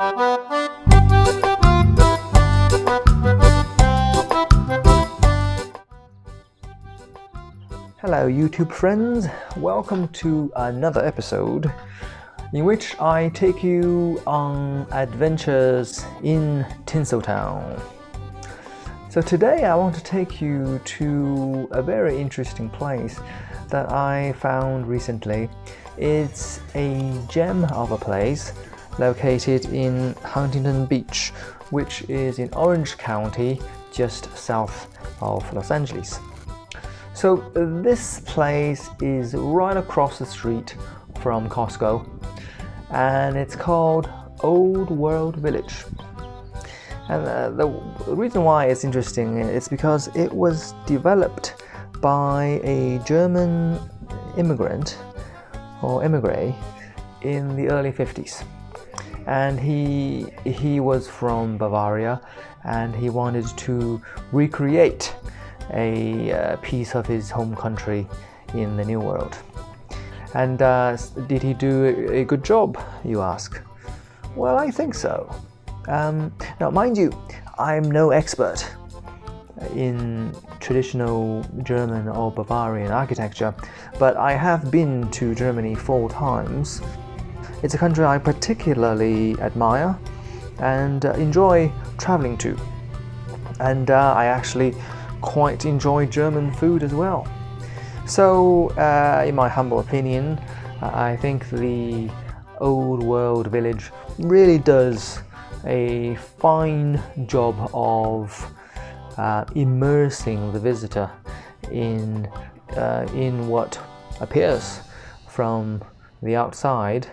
Hello YouTube friends, welcome to another episode in which I take you on adventures in Tinseltown. So today I want to take you to a very interesting place that I found recently. It's a gem of a place located in Huntington Beach, which is in Orange County, just south of Los Angeles. So this place is right across the street from Costco, and it's called Old World Village. And the reason why it's interesting is because it was developed by a German immigrant or emigre in the early 50s. And he was from Bavaria, and he wanted to recreate a piece of his home country in the New World. And did he do a good job, you ask? Well, I think so. Now, mind you, I'm no expert in traditional German or Bavarian architecture, but I have been to Germany 4 times. It's a country I particularly admire and enjoy traveling to. And I actually quite enjoy German food as well. So, in my humble opinion, I think the Old World Village really does a fine job of immersing the visitor in what appears from the outside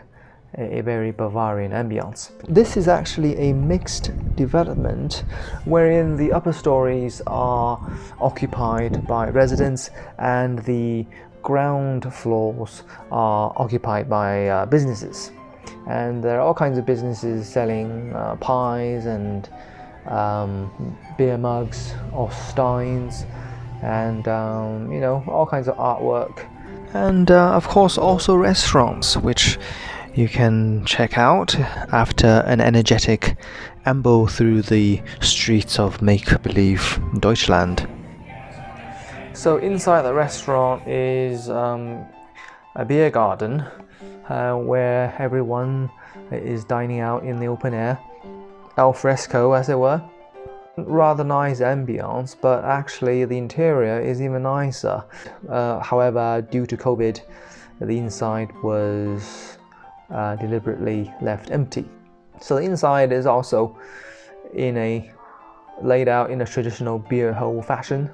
a very Bavarian ambience. This is actually a mixed development wherein the upper stories are occupied by residents and the ground floors are occupied by businesses. And there are all kinds of businesses selling pies and beer mugs or steins and all kinds of artwork. And of course also restaurants, which you can check out after an energetic amble through the streets of make-believe Deutschland. So inside the restaurant is a beer garden where everyone is dining out in the open air, al fresco as it were. Rather nice ambience, but actually the interior is even nicer. However, due to COVID, the inside was deliberately left empty. So the inside is also laid out in a traditional beer hall fashion.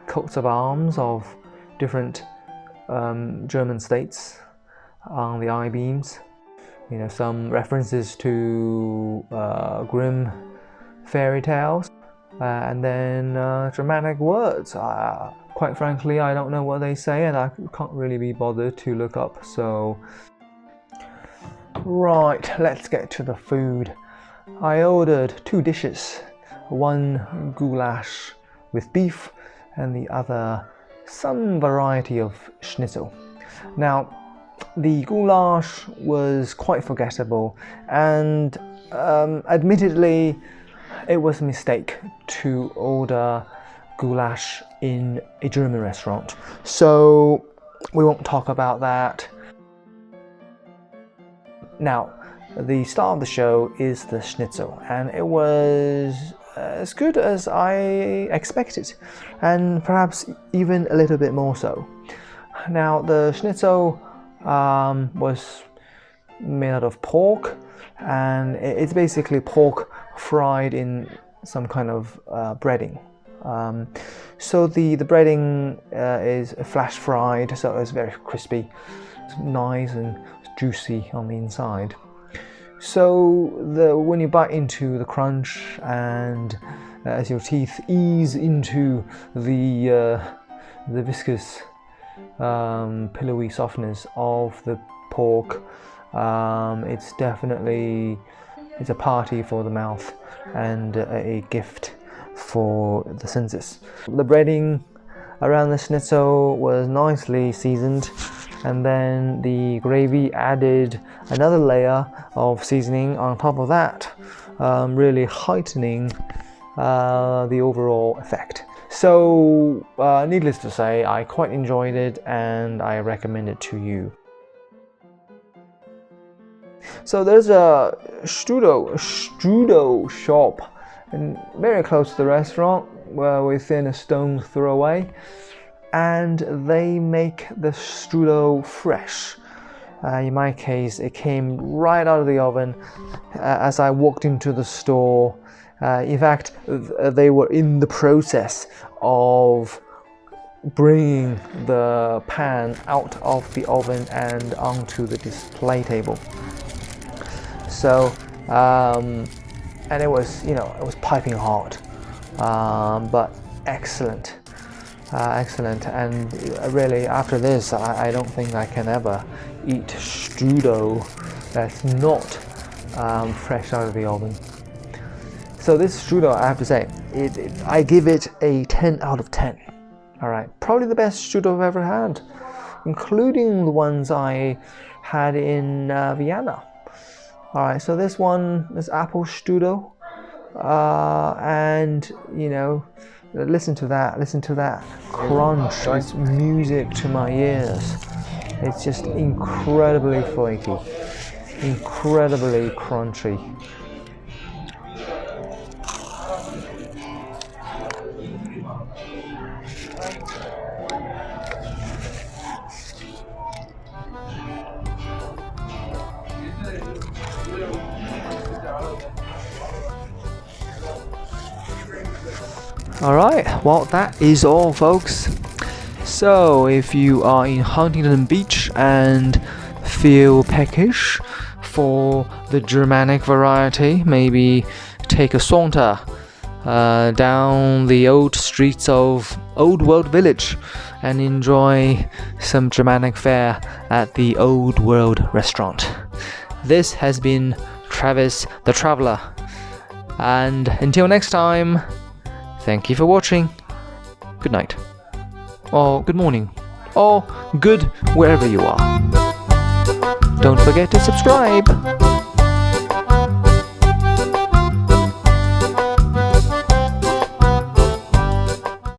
Coats of arms of different German states on the I-beams. Some references to grim fairy tales, and then dramatic words. Quite frankly, I don't know what they say, and I can't really be bothered to look up. So, right, let's get to the food. I ordered 2 dishes, one goulash with beef, and the other some variety of schnitzel. Now, the goulash was quite forgettable, and admittedly, it was a mistake to order goulash in a German restaurant. So we won't talk about that. Now, the star of the show is the schnitzel, and it was as good as I expected, and perhaps even a little bit more so. Now, the schnitzel was made out of pork, and it's basically pork fried in some kind of breading. So the breading is flash fried, so it's very crispy, it's nice and juicy on the inside. So when you bite into the crunch, and as your teeth ease into the viscous, pillowy softness of the pork, it's a party for the mouth and a gift for the senses. The breading around the schnitzel was nicely seasoned, and then the gravy added another layer of seasoning on top of that, really heightening the overall effect. So needless to say, I quite enjoyed it and I recommend it to you. So there's a Strudel shop and very close to the restaurant, within a stone's throw away, and they make the strudel fresh. In my case, it came right out of the oven as I walked into the store. In fact, they were in the process of bringing the pan out of the oven and onto the display table. So, and it was, it was piping hot, but excellent. Excellent, and really after this I don't think I can ever eat strudel that's not fresh out of the oven. So this strudel, I have to say, I give it a 10 out of 10. Alright, probably the best strudel I've ever had, including the ones I had in Vienna. Alright, so this one is apple strudel, and listen to that crunch. It's music to my ears. It's just incredibly flaky, incredibly crunchy. Alright, well that is all, folks. So if you are in Huntington Beach and feel peckish for the Germanic variety, maybe take a saunter down the old streets of Old World Village and enjoy some Germanic fare at the Old World restaurant. This has been Travis the Traveler, and until next time, thank you for watching. Good night, or good morning, or good wherever you are. Don't forget to subscribe.